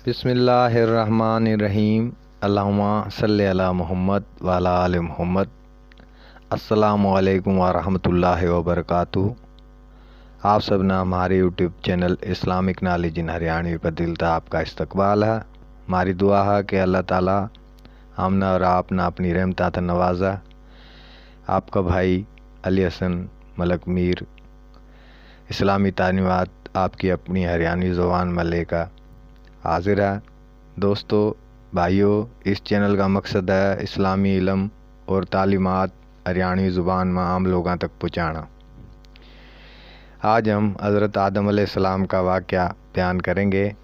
बिस्मिल्लाहिर्रहमानिर्रहीम। अल्लाहुम्मा सल्ली अला मुहम्मद व अला आलि मुहम्मद। अस्सलामु अलैकुम व रहमतुल्लाहि व बरकातुहू। आप सब ना हमारे YouTube channel Islamic knowledge in Haryanvi पर दिल था आपका इस्तकबाल है। हमारी दुआ है कि अल्लाह ताला हमना और आपना अपनी रहमत से नवाजा। आपका भाई अली हसन मलक मीर इस्लामी तालीमात आपकी अपनी हरियाणवी ज़ुबान में लेकर हाजिर है। दोस्तों भाइयों, इस चैनल का मकसद है इस्लामी इल्म और तालीमात हरियाणवी ज़ुबान में आम लोगों तक पहुँचाना। आज हम हज़रत आदम अलैहिस्सलाम का वाक़या बयान करेंगे।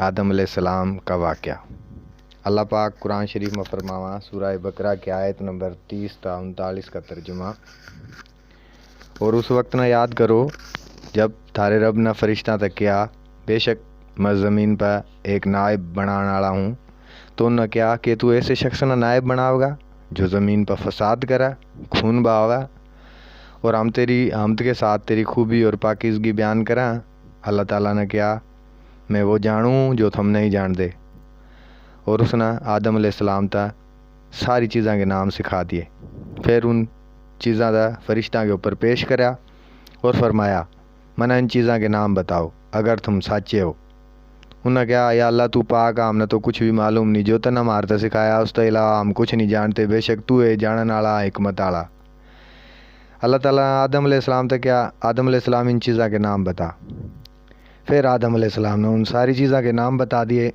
आदम अलैहिस्सलाम का वाक़या अल्लाह पाक कुरान शरीफ में फरमावा, सूरह बकरा की आयत नंबर 30 था 39 का तर्जुमा। और उस वक्त न याद करो जब थारे रब ने फरिश्ता तक किया, बेशक मैं ज़मीन पर एक नायब बनाने वाला हूँ। तो न क्या कि तू ऐसे शख्स न नायब बनावेगा जो ज़मीन पर फसाद करा, खून बहावा, और हम तेरी हमद के साथ तेरी खूबी और पाकीज़गी बयान करा। अल्लाह ताला ने क्या, मैं वो जानूँ जो तुम नहीं जानते। और उसने आदम अलैहिस्सलाम ता सारी चीज़ों के नाम सिखा दिए। फिर उन चीज़ों का फरिश्ता के ऊपर पेश करा और फरमाया, मना इन चीज़ों के नाम बताओ अगर तुम सच्चे हो। उन्हें क्या, या अल्लाह तू पाक, हमने तो कुछ भी मालूम नहीं, जो तना मारता सिखाया उस तो अलावा हम कुछ नहीं जानते, बेशक तू है जानने वाला हिकमत वाला। अल्लाह ताला आदम अलैहिस्सलाम तक क्या, आदम अलैहिस्सलाम इन चीज़ों के नाम बता। फिर आदम अलैहिस्सलाम ने उन सारी चीज़ों के नाम बता दिए।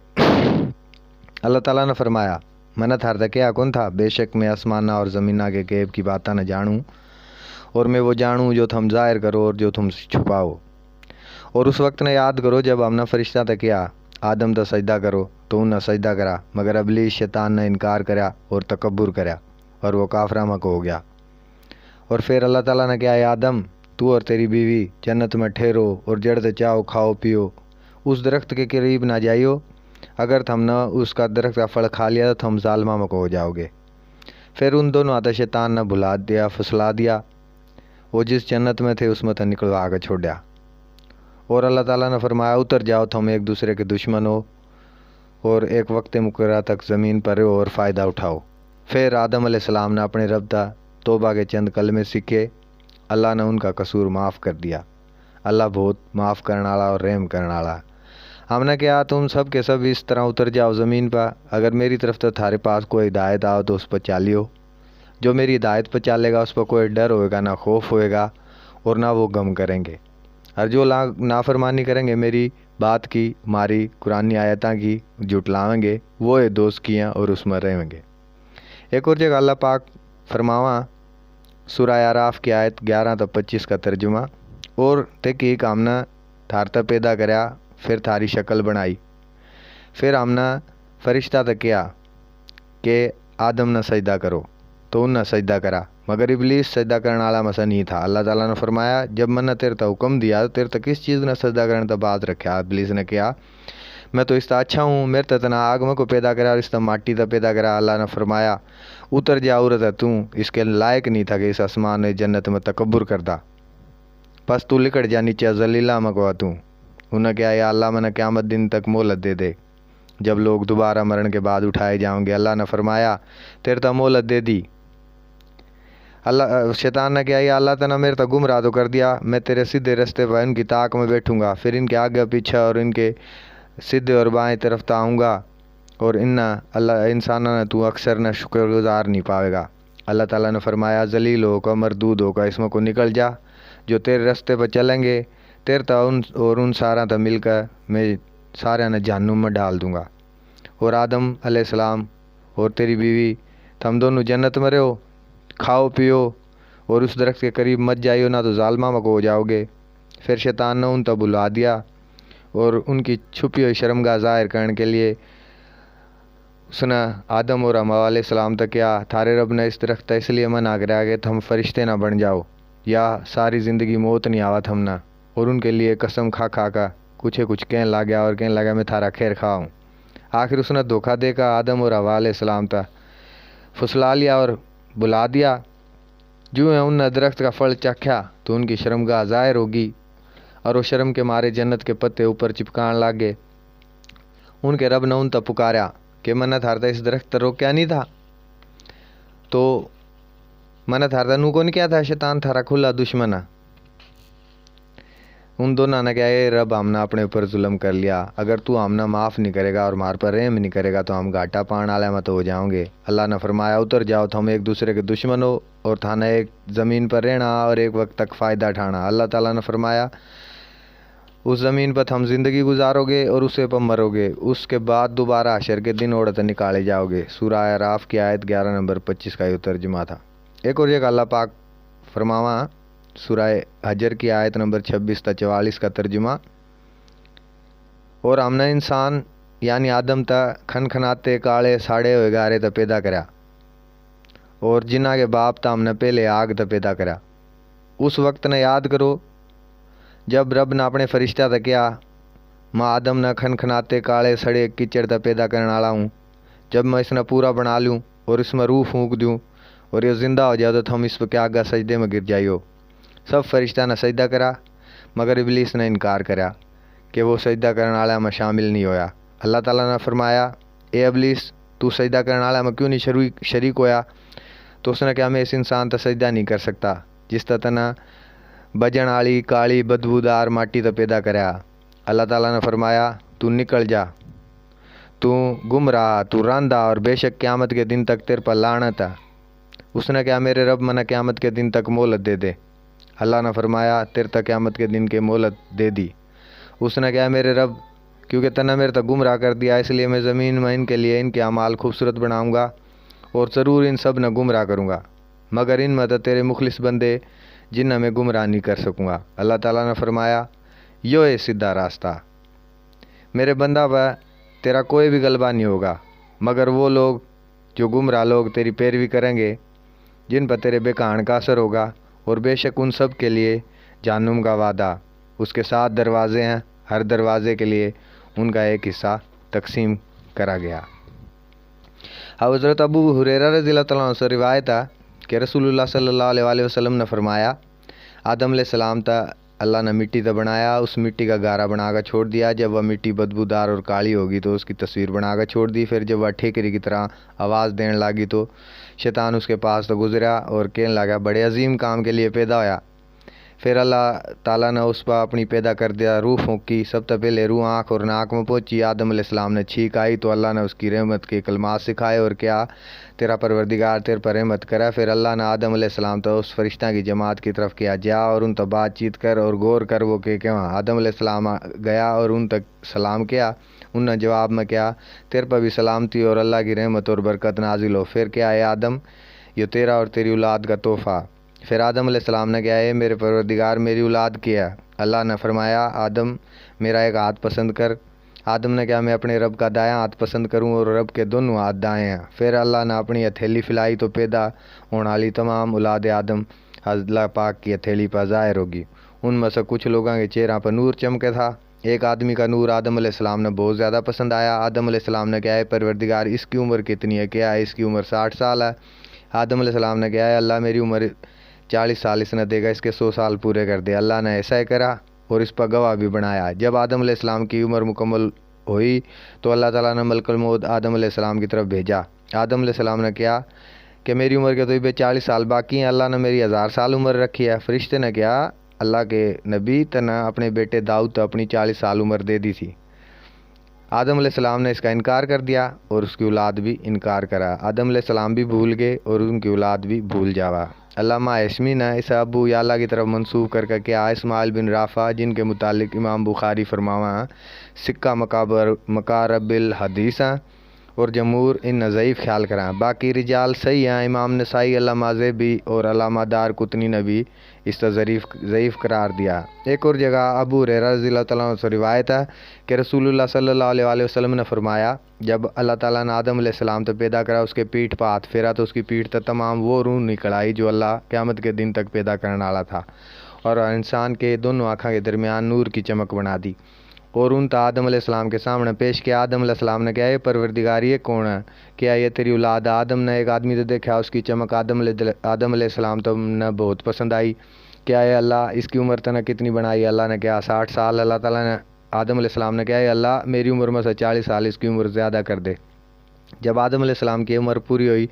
अल्लाह ताला ने फरमाया, मैंने थार तक क्या कौन था, बेशक मैं आसमाना और ज़मीना के गैब की बातें न जानूँ, और मैं वो जानूँ जो तुम ज़ाहिर करो और जो तुम छुपाओ। और उस वक्त ने याद करो जब हमने फरिश्ता तक किया, आदम तो सजदा करो, तो उन्हें सजदा करा, मगर अबलीस शैतान ने इनकार करा और तकब्बुर करा और वो काफरा में हो गया। और फिर अल्लाह ताला ने कहा, आदम तू और तेरी बीवी जन्नत में ठहरो और जड़ चाहो खाओ पियो, उस दरख्त के करीब ना जाइयो, अगर तुमने उसका दरख्त का फल खा लिया तो तुम जालिमा में हो जाओगे। फिर उन दोनों आते शैतान ने भुला दिया, फुसला दिया। वो जिस जन्नत में थे उसमें तो निकलवा के छोड़ा। और अल्लाह ताला ने फरमाया, उतर जाओ, तुम एक दूसरे के दुश्मन हो और एक वक्त मुकर्रर तक ज़मीन पर रहो और फ़ायदा उठाओ। फिर आदम अलैहिस्सलाम ने अपने रब दा तौबा के चंद कलमे सीखे। अल्लाह ने उनका कसूर माफ़ कर दिया। अल्लाह बहुत माफ़ करने वाला और रहम करने वाला। हमने कहा, तुम सब के सब इस तरह उतर जाओ ज़मीन पर, अगर मेरी तरफ तो थारे पास कोई हिदायत आओ तो उस पर चालियो। जो मेरी हिदायत पर चालेगा उस पर कोई डर होएगा ना खौफ होएगा और ना वो गम करेंगे। और जो नाफरमानी करेंगे मेरी बात की, हमारी कुरानी आयता की जुटलाएंगे, वो है दोस्त किया और उसमें रहेंगे। एक और जगह अल्लाह पाक फरमावा, सूरह आराफ की आयत 11 तो 25 का तर्जुमा, और तहकीक हमने थारता पैदा कराया, फिर थारी शक्ल बनाई, फिर हमने फरिश्ता तक किया कि आदम ने सजदा करो, तो उन्हें सजदा करा, मगर इबलीस सजदा करने वाला मसा नहीं था। अल्लाह ताला ने फरमाया, जब मैंने तेरे तक हुक्म दिया तो तेरे तक किस चीज़ ने सजदा करने तो बात रखा। इबलीस ने कहा, मैं तो इसका अच्छा हूँ, मेरे तक तना आग में को पैदा करा और इसका माटी तक पैदा करा। अल्लाह ने फरमाया, उतर जा उरत है तू, इसके लायक नहीं था कि इस आसमान ने जन्नत में तकब्बुर करता, बस तू लिकट जा नीचे जलीला मगवा तू। उन्हें क्या, या अल्लाह मैंने क़यामत दिन तक मोहलत दे दे, जब लोग दोबारा मरण के बाद उठाए जाओगे। अल्लाह ने फरमाया, तेरे तक मोहलत दे दी। अल्लाह शैतान ने कहा, या अल्लाह तना मेरे तक गुमराह तो कर दिया, मैं तेरे सीधे रास्ते पर इनकी ताक में बैठूंगा, फिर इनके आगे पीछे और इनके सीधे और बाएं तरफ तो आऊँगा, और इन्ना अल्लाह इंसाना ने तू अक्सर न शुक्रगुजार नहीं पाएगा। अल्लाह ताला ने फरमाया, जलील होकर मरदूद होकर इसमें को निकल जा, जो तेरे रास्ते पर चलेंगे तेरे तो उन सारा तो मिलकर मैं सारे ने जहन्नुम में डाल दूँगा। और आदम अलैहिस्सलाम और तेरी बीवी तुम दोनों जन्नत में रहो, खाओ पियो और उस दरख्त के करीब मत जाइयो, ना तो जालिमा में हो जाओगे। फिर शैतान ने उन तक बुला दिया और उनकी छुपी हुई शर्मगाह ज़ाहिर करने के लिए उसने आदम और हव्वा अलैहिस्सलाम तक क्या, थारे रब ने इस दरख्त इसलिए मना करा कि तुम फरिश्ते ना बन जाओ या सारी ज़िंदगी मौत नहीं आवा थमना। और उनके लिए कसम खा खा का कुछ कहने लगा और कहने लगा, मैं थारा खैर खाऊँ। आखिर उसने धोखा देकर आदम और हव्वा अलैहिस्सलाम तक फुसला लिया और बुला दिया। जो है उन दरख्त का फल चखा तो उनकी शर्मगाह ज़ाहिर होगी और वो शर्म के मारे जन्नत के पत्ते ऊपर चिपकाने लगे। उनके रब ने उन तक पुकारा कि मन्ना थारता इस दरख्त रोक्या नहीं था, तो मन्ना थारता नू कौन क्या था, शैतान थारा खुला दुश्मन। उन दोनों ने क्या है, रब हमने अपने ऊपर जुल्म कर लिया, अगर तू हमने माफ़ नहीं करेगा और हमारे पर रहम नहीं करेगा तो हम घाटा पान वाले में तो हो जाओगे। अल्लाह ने फरमाया उतर जाओ, तुम एक दूसरे के दुश्मन हो और थाना एक ज़मीन पर रहना और एक वक्त तक फ़ायदा उठाना। अल्लाह ताला ने फरमाया उस ज़मीन पर हम ज़िंदगी गुजारोगे और उसे पर मरोगे, उसके बाद दोबारा हशर के दिन औरत निकाले जाओगे। सूरह आराफ की आयत 11 नंबर 25 का ये तर्जुमा था। एक और जगह अल्लाह पाक फरमावा सूरह हजर की आयत नंबर 26 तक 44 का तर्जुमा, और हमने इंसान यानी आदम तक खनखनाते काले साड़े हुए गारे तक पैदा करा, और जिन्ना के बाप था हमने पहले आग तक पैदा करा। उस वक्त ने याद करो जब रब ने अपने फरिश्ता तक क्या, मैं आदम ने खनखनाते काले सड़े कीचड़ तक पैदा करने वाला हूँ, जब मैं इसने पूरा बना लूँ और इसमें रूह फूंक दूँ और ये ज़िंदा हो जाए तो हम इस पर क्या आगा सजदे में गिर जाइयो। सब फरिश्ता ने सजदा करा, मगर इबलीस ने इनकार करा कि वो सजदा करने वाला में शामिल नहीं होया। अल्लाह ताला ने फरमाया ए इबलीस तू सजदा करने वाला में क्यों नहीं शरीक होया, तो उसने कहा मैं इस इंसान तक सजदा नहीं कर सकता जिस तना बजन वाली काली बदबूदार माटी तक पैदा कराया। अल्लाह ताला ने फरमाया तू निकल जा, तू गुमराह, तू रांधा और बेशक क़यामत के दिन तक तेरे पर लानत है। उसने कहा मेरे रब मना क़यामत के दिन तक मोहलत दे दे। अल्लाह ने फरमाया तेरे तक क़यामत के दिन के मोहलत दे दी। उसने कहा मेरे रब क्योंकि तना मेरे तक गुमराह कर दिया, इसलिए मैं ज़मीन में इनके लिए इनके अमाल खूबसूरत बनाऊँगा और ज़रूर इन सब न गुमराह करूँगा, मगर इन में तो तेरे मुखलिस बंदे जिन्हें मैं गुमराह नहीं कर सकूँगा। अल्लाह ताला ने फरमाया यो है सीधा रास्ता, मेरे बंदा वह तेरा कोई भी गलबा नहीं होगा, मगर वो लोग जो गुमराह लोग तेरी पैरवी करेंगे जिन पर तेरे बेकान का असर होगा, और बेशक उन सब के लिए जहन्नुम का वादा, उसके 7 दरवाज़े हैं, हर दरवाज़े के लिए उनका एक हिस्सा तकसीम करा गया। हज़रत अबू हुरैरा रज़ियल्लाहु अन्हु से रिवायत है कि रसूलुल्लाह सल्लल्लाहु अलैहि वसल्लम ने फरमाया आदम अलैहिस्सलाम ता अल्लाह ने मिट्टी तो बनाया, उस मिट्टी का गारा बनाकर छोड़ दिया। जब वह मिट्टी बदबूदार और काली होगी तो उसकी तस्वीर बनाकर छोड़ दी। फिर जब वह ठेकरी की तरह आवाज़ देने लगी तो शैतान उसके पास तो गुजरा और कहने लगा बड़े अजीम काम के लिए पैदा होया। फिर अल्लाह ताला ने उस पर अपनी पैदा कर दिया, रूह फूंकी। सब तो पहले रूह आँख और नाक में पहुँची। आदम अलैहिस्सलाम ने छींक आई तो अल्लाह ने उसकी रहमत के कलमात सिखाए और क्या तेरा परवरदिगार तेरे पर रहमत करा। फिर अल्लाह ने आदम अलैहिस्सलाम तो उस फरिश्ता की जमात की तरफ किया जा और उन तक बातचीत कर और गौर कर वो के वहाँ आदम अलैहिस्सलाम गया और उन तक सलाम किया। उनने जवाब में क्या तेरे पर भी सलामती और अल्लाह की रहमत और बरकत नाजिल हो। फिर क्या है आदम ये तेरा और तेरी औलाद का तोहफ़ा। फिर आदम अलैहिस्सलाम ने क्या है मेरे परवरदिगार मेरी औलाद किया। अल्लाह ने फरमाया आदम मेरा एक हाथ पसंद कर। आदम ने कहा मैं अपने रब का दायां हाथ पसंद करूं और रब के दोनों हाथ दाएं हैं। फिर अल्लाह ने अपनी हथेली फैलाई तो पैदा होने वाली तमाम औलाद आदम अल्लाह पाक की हथेली पर ज़ाहिर होगी। उनमें से कुछ लोगों के चेहरा पर नूर चमके था। एक आदमी का नूर आदम अलैहिस्सलाम ने बहुत ज़्यादा पसंद आया। आदम अलैहिस्सलाम ने क्या है परवरदिगार इसकी उम्र कितनी है, क्या है इसकी उम्र 60 साल है। आदम अलैहिस्सलाम ने क्या है अल्लाह मेरी उम्र 40 साल इसने देगा, इसके 100 साल पूरे कर दे। अल्लाह ने ऐसा ही करा और इस पर गवाह भी बनाया। जब आदम अलैहिस्सलाम की उम्र मुकम्मल हुई तो अल्लाह ताला ने मलकुल मौत आदम अलैहिस्सलाम की तरफ भेजा। आदम अलैहिस्सलाम ने कहा कि मेरी उम्र के तो 40 साल बाकी हैं, अल्लाह ने मेरी 1000 साल उम्र रखी है। फरिश्ते ने कहा अल्लाह के नबी तना अपने बेटे दाऊद तो अपनी 40 साल उम्र दे दी थी। आदम अलैहिस्सलाम ने इसका इनकार कर दिया और उसकी औलाद भी इनकार करा। आदम अलैहिस्सलाम भी भूल गए और उनकी औलाद भी भूल जावा। अल्लामा हाशमी ने इसे अबू याला की तरफ मनसूब करके क्या इस्माइल बिन राफ़ा जिनके मुतालिक इमाम बुखारी फरमावा सिक्का मकारबिल हदीस हैं और जमहूर इन ज़ईफ़ ख्याल कराएँ। बाकी रिजाल सही हैं। इमाम नसाई अल्लामा ज़ेबी और अल्लामा दार कुतनी ने भी इस ज़ईफ़ करार दिया। एक और जगह अबू हुरैरा रज़ियल्लाहु तआला अन्हु से रिवायत है कि रसूलुल्लाह सल्लल्लाहु अलैहि वसल्लम ने फरमाया जब अल्लाह ताला ने आदम अलैहिस्सलाम तो पैदा करा उसके पीठ पर हाथ फेरा तो उसकी पीठ तक तमाम वो रूह निकल आई जो अल्लाह क़यामत के दिन तक पैदा करने वाला था, और इंसान के दोनों आँखों के दरमियान नूर की चमक बना दी और उन आदम अलैहिस्सलाम के सामने पेश किया। आदम अलैहिस्सलाम ने कहा ये परवरदिगार ये कौन है, क्या ये तेरी औलाद? आदम ने एक आदमी तो देखा उसकी चमक आदम अलैहिस्सलाम तो ने बहुत पसंद आई। क्या है अल्लाह इसकी उम्र तना कितनी बनाई? अल्लाह ने कहा 60 साल। अल्लाह ताला ने आदम अलैहिस्सलाम ने कहा, अल्लाह मेरी उम्र में से 40 साल इसकी उम्र ज़्यादा कर दे। जब आदम अलैहिस्सलाम की उम्र पूरी हुई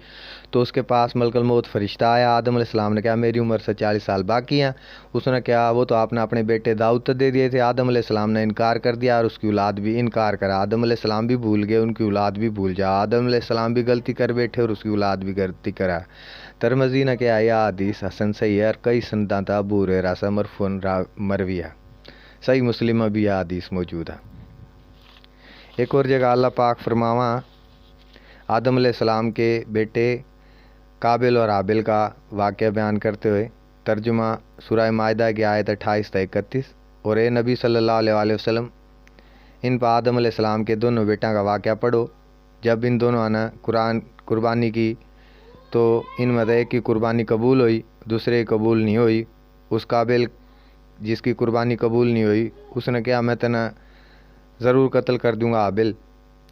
तो उसके पास मलकुल मौत फरिश्ता आया। आदम अलैहिस्सलाम ने कहा, मेरी उम्र से 40 साल बाकी हैं। उसने कहा, वो तो आपने अपने बेटे दाऊद तो दे दिए थे। आदम अलैहिस्सलाम ने इनकार कर दिया और उसकी औलाद भी इनकार करा। आदम अलैहिस्सलाम भी भूल गए, उनकी औलाद भी भूल जा। आदम अलैहिस्सलाम भी गलती कर बैठे और उसकी औलाद भी गलती करा। तिरमिज़ी ने कहा, यह हदीस हसन सही है और कई सनदाता अबू हुरैरा से मरफूअन मरवी है। सही मुस्लिम में भी यह हदीस मौजूद है। एक और जगह अल्लाह पाक फरमावा, आदम अलैहिस्सलाम के बेटे काबिल और हाबिल का वाक़या बयान करते हुए, तर्जुमा सूरह माइदा की आयत 28 से 31। और ए नबी सल्लल्लाहु अलैहि वसल्लम, इन पर आदम अलैहिस्सलाम के दोनों बेटा का वाक़या पढ़ो। जब इन दोनों ने कुर्बानी की तो इनमें से एक की कुर्बानी कबूल हुई, दूसरे की कबूल नहीं हुई। उस काबिल जिसकी कुर्बानी कबूल नहीं हुई उसने कहा, मैं तेना ज़रूर कत्ल कर दूंगा हाबिल।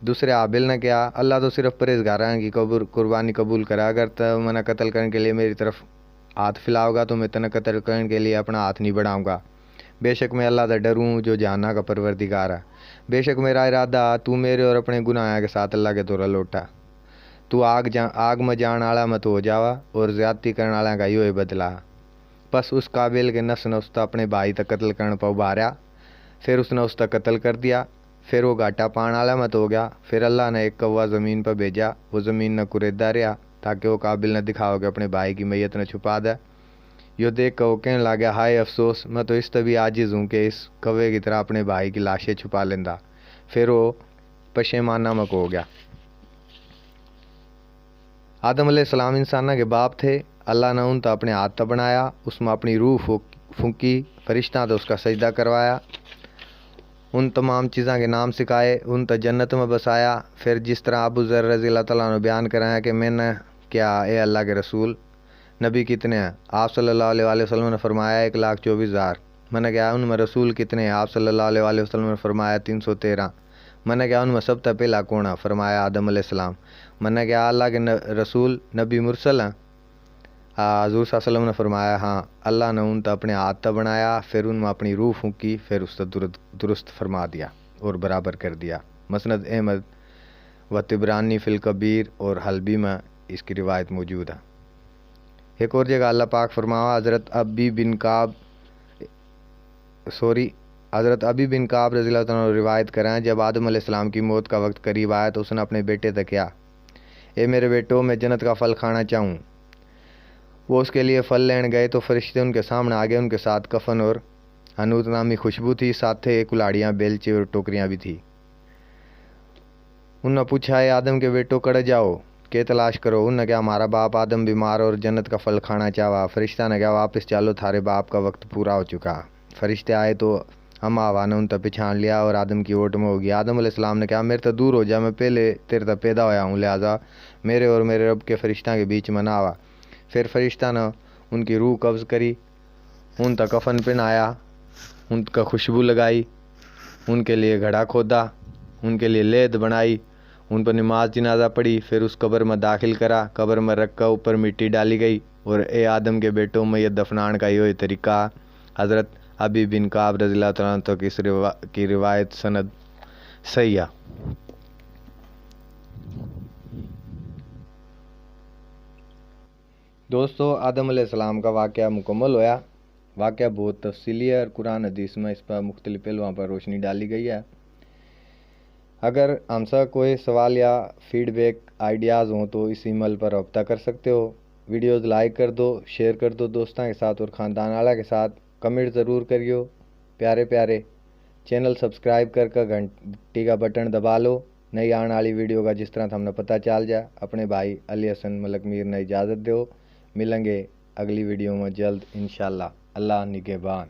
दूसरे हाबिल ने कहा, अल्लाह तो सिर्फ परहेज़गारां की कुर्बानी कबूल करा, अगर तो मना कत्ल करने के लिए मेरी तरफ हाथ फैलाओगा तो मैं तना कत्ल करने के लिए अपना हाथ नहीं बढ़ाऊँगा। बेशक मैं अल्लाह से डरूँ जो जहाना का परवरदिगार है। बेशक मेरा इरादा तू मेरे और अपने गुनाह के साथ अल्लाह के तोरा लौटा। तू आग में जान आला मत हो जावा और ज़्यादती करने वाला का यो बदला। बस उस काबिल के नस ने उसका अपने भाई तक कत्ल करने पर उभारा, फिर उसने उसका कत्ल कर दिया। फिर वो घाटा पान वाला मत हो गया। फिर अल्लाह ने एक कौवा ज़मीन पर भेजा, वो ज़मीन न कुरेदा रहा ताकि वो काबिल न दिखाओ कि अपने भाई की मैयत न छुपा दे। यो देख कर वो कहने लगा, हाय अफसोस, मैं तो इस तभी आजिज़ हूँ कि इस कौवे की तरह अपने भाई की लाशें छुपा लेंदा। फिर वो पशेमाना मक हो गया। आदम अलैहिस्सलाम इंसाना के बाप थे। अल्लाह ने उन तो अपने हाथ तक बनाया, उसमें अपनी रूह फूंकी, फरिश्ता तो उसका सजदा करवाया, उन तमाम चीज़ों के नाम सिखाए, उन तो जन्नत में बसाया। फिर जिस तरह अबू ज़र रज़ी अल्लाह तआला ने बयान कराया कि मैंने क्या, ए अल्लाह के रसूल, नबी कितने हैं? आप सल्लल्लाहु अलैहि वसल्लम ने फरमाया 1,24,000। मैंने कहा उनमें रसूल कितने हैं? आप सल्लल्लाहु अलैहि वसल्लम ने फरमाया 313। मैंने कहा उनमें सब तक पहला कौन है? फरमाया आदम अलैहिस्सलाम। मैंने कहा अल्लाह के रसूल नबी मुरसल हैं? हज़ूर सल्लल्लाहु अलैहि वसल्लम ने फरमाया, हाँ। अल्लाह ने उन तो अपने हाथ तक बनाया, फिर उनमें अपनी रूह फूंकी, फिर उससे दुरुस्त फरमा दिया और बराबर कर दिया। मसनद अहमद व तिबरानी फ़िल कबीर और हल्बी में इसकी रिवायत मौजूद है। एक और जगह अल्लाह पाक फरमावा, हज़रत अबी बिन काब रज़ियल्लाहु अन्हु रिवायत कराएँ, जब आदम अलैहिस्सलाम की मौत का वक्त करीब आया तो उसने अपने बेटे से कहा, ए मेरे बेटो, मैं जन्नत का फल खाना चाहूँ। वो उसके लिए फल लेने गए तो फरिश्ते उनके सामने आ गए। उनके साथ कफन और हनूत नामी खुशबू थी, साथ थे कुल्हाड़ियाँ, बेलचे और टोकरियाँ भी थी। उन्होंने पूछा, है आदम के बेटो, कड़ जाओ, के तलाश करो? उन्होंने कहा, हमारा बाप आदम बीमार और जन्नत का फल खाना चाहा। फरिश्ता ने कहा, वापस चलो, थारे बाप का वक्त पूरा हो चुका। फरिश्ते आए तो हम हवा ने उन तक पहचान लिया और आदम की ओट में हो गया। आदम अलैहिस्सलाम ने कहा, मेरे तो दूर हो जा, मैं पहले तेरे तक पैदा होया हूँ, लिहाजा मेरे और मेरे रब के फरिश्ता के बीच में ना आवा। फिर फरिश्ता ने उनकी रूह कब्ज़ करी, उन तक कफन पहनाया, उनका खुशबू लगाई, उनके लिए घड़ा खोदा, उनके लिए लेद बनाई, उन पर नमाज जनाजा पढ़ी, फिर उस कब्र में दाखिल करा। कब्र में रख कर ऊपर मिट्टी डाली गई। और ए आदम के बेटों में यह दफनान का यो तरीका हज़रत अबी बिन काब रज़ियल्लाहु तआला तक की रिवायत सनद सही है। दोस्तों, आदम अलैहिस्सलाम का वाक़या मुकम्मल होया। वाक़या बहुत तफसीली है और कुरान हदीस में इस पर मुख्तलिफ पहलुओं पर रोशनी डाली गई है। अगर हमसे कोई सवाल या फीडबैक आइडियाज़ हों तो इस ईमेल पर रब्ता कर सकते हो। वीडियोज़ लाइक कर दो, शेयर कर दो दोस्तों के साथ और ख़ानदान वाला के साथ। कमेंट ज़रूर करियो प्यारे प्यारे। चैनल सब्सक्राइब कर घंटी का बटन दबा लो, नई आने वाली वीडियो का जिस तरह हमने पता चल जाए। अपने भाई अली हसन मलक मीर ने इजाज़त दो। मिलेंगे अगली वीडियो में जल्द इंशाअल्लाह। अल्लाह निगहबान।